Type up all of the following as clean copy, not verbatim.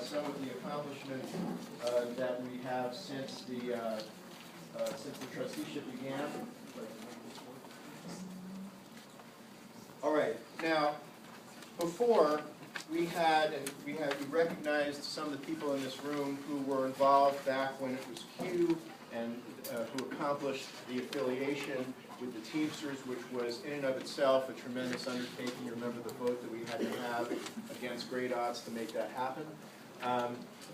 some of the accomplishments that we have since the trusteeship began. All right. Now, before we recognized some of the people in this room who were involved back when it was Q and who accomplished the affiliation with the Teamsters, which was in and of itself a tremendous undertaking. You remember the vote that we had to have against great odds to make that happen.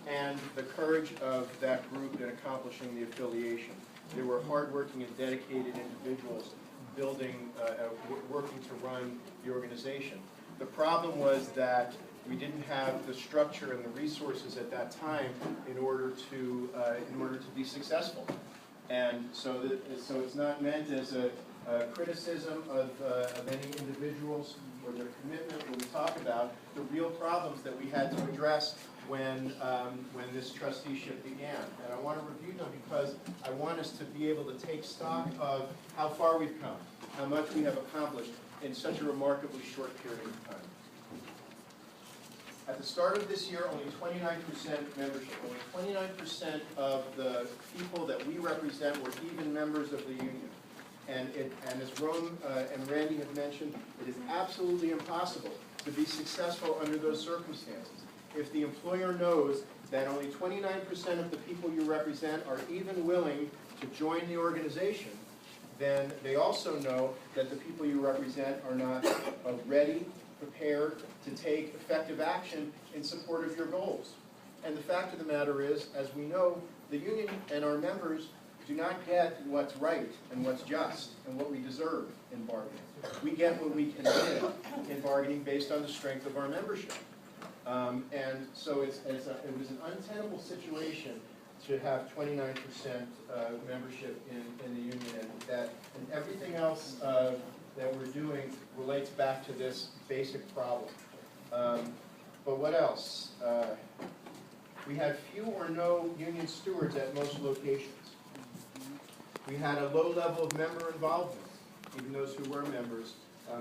And the courage of that group in accomplishing the affiliation. They were hardworking and dedicated individuals working to run the organization. The problem was that we didn't have the structure and the resources at that time in order to be successful. And so it's not meant as a criticism of any individuals or their commitment. When we talk about the real problems that we had to address when this trusteeship began. And I want to review them because I want us to be able to take stock of how far we've come, how much we have accomplished in such a remarkably short period of time. At the start of this year, only 29% membership. Only 29% of the people that we represent were even members of the union. And as Ron and Randy have mentioned, it is absolutely impossible to be successful under those circumstances. If the employer knows that only 29% of the people you represent are even willing to join the organization, then they also know that the people you represent are not ready, prepared to take effective action in support of your goals. And the fact of the matter is, as we know, the union and our members do not get what's right and what's just and what we deserve in bargaining. We get what we can win in bargaining based on the strength of our membership. And so it was an untenable situation to have 29% membership in the union, and everything else that we're doing relates back to this basic problem. But what else? We had few or no union stewards at most locations. We had a low level of member involvement. Even those who were members,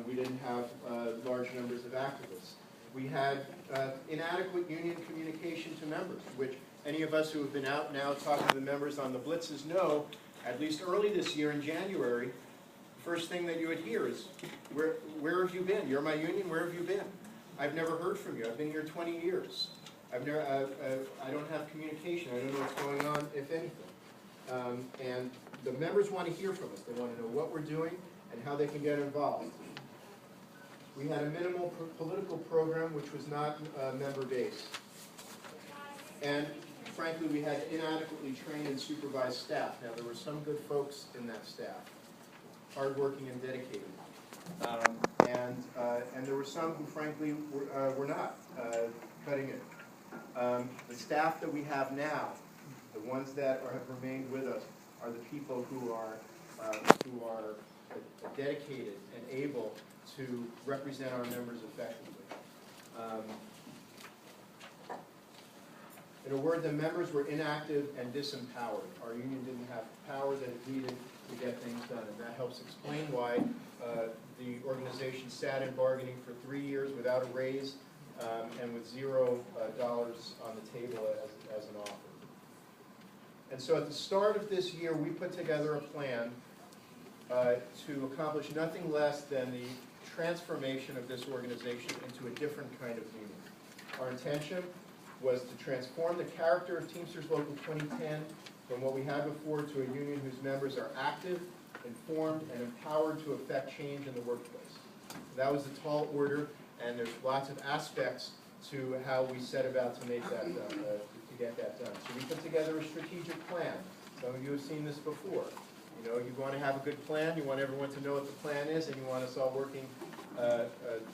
we didn't have large numbers of activists. We had inadequate union communication to members, which any of us who have been out now talking to the members on the blitzes know, at least early this year in January, first thing that you would hear is, where have you been? You're my union, where have you been? I've never heard from you. I've been here 20 years. I don't have communication. I don't know what's going on, if anything. And the members want to hear from us. They want to know what we're doing and how they can get involved. We had a minimal political program which was not member-based. And frankly, we had inadequately trained and supervised staff. Now, there were some good folks in that staff, hardworking and dedicated. And there were some who, frankly, were not cutting it. The staff that we have now, the ones that have remained with us, are the people who are dedicated and able to represent our members effectively. In a word, the members were inactive and disempowered. Our union didn't have power that it needed to get things done, and that helps explain why the organization sat in bargaining for 3 years without a raise and with $0 on the table as an offer. And so at the start of this year, we put together a plan to accomplish nothing less than the transformation of this organization into a different kind of union. Our intention was to transform the character of Teamsters Local 2010 from what we had before to a union whose members are active, informed, and empowered to affect change in the workplace. That was the tall order, and there's lots of aspects to how we set about to make that done, to get that done. So we put together a strategic plan. Some of you have seen this before. You know, you want to have a good plan, you want everyone to know what the plan is, and you want us all working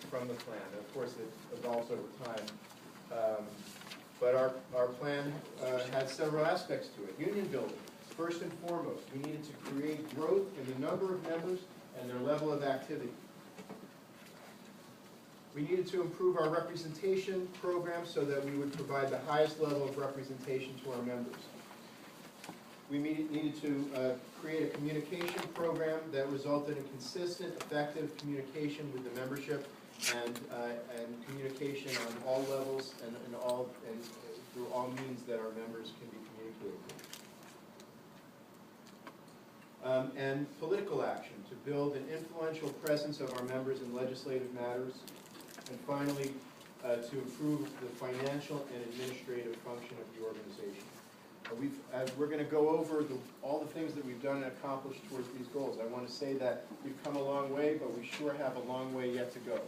from the plan. And of course, it evolves over time. But our plan had several aspects to it. Union building, first and foremost. We needed to create growth in the number of members and their level of activity. We needed to improve our representation program so that we would provide the highest level of representation to our members. We needed to create a communication program that resulted in consistent, effective communication with the membership and communication on all levels and all means that our members can be communicated with. And political action, to build an influential presence of our members in legislative matters. And finally, to improve the financial and administrative function of the organization. We're going to go over all the things that we've done and accomplished towards these goals. I want to say that we've come a long way, but we sure have a long way yet to go.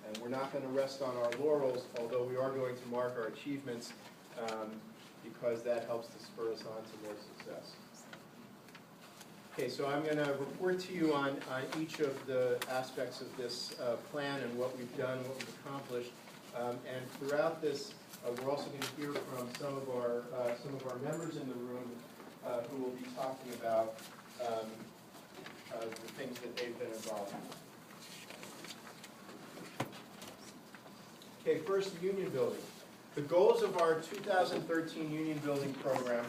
And we're not going to rest on our laurels, although we are going to mark our achievements because that helps to spur us on to more success. Okay, so I'm going to report to you on each of the aspects of this plan and what we've done, what we've accomplished. And throughout this, we're also going to hear from some of our members in the room who will be talking about the things that they've been involved in. Okay, first, union building. The goals of our 2013 union building program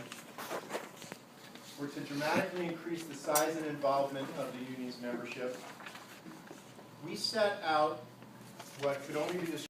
were to dramatically increase the size and involvement of the union's membership. We set out what could only be described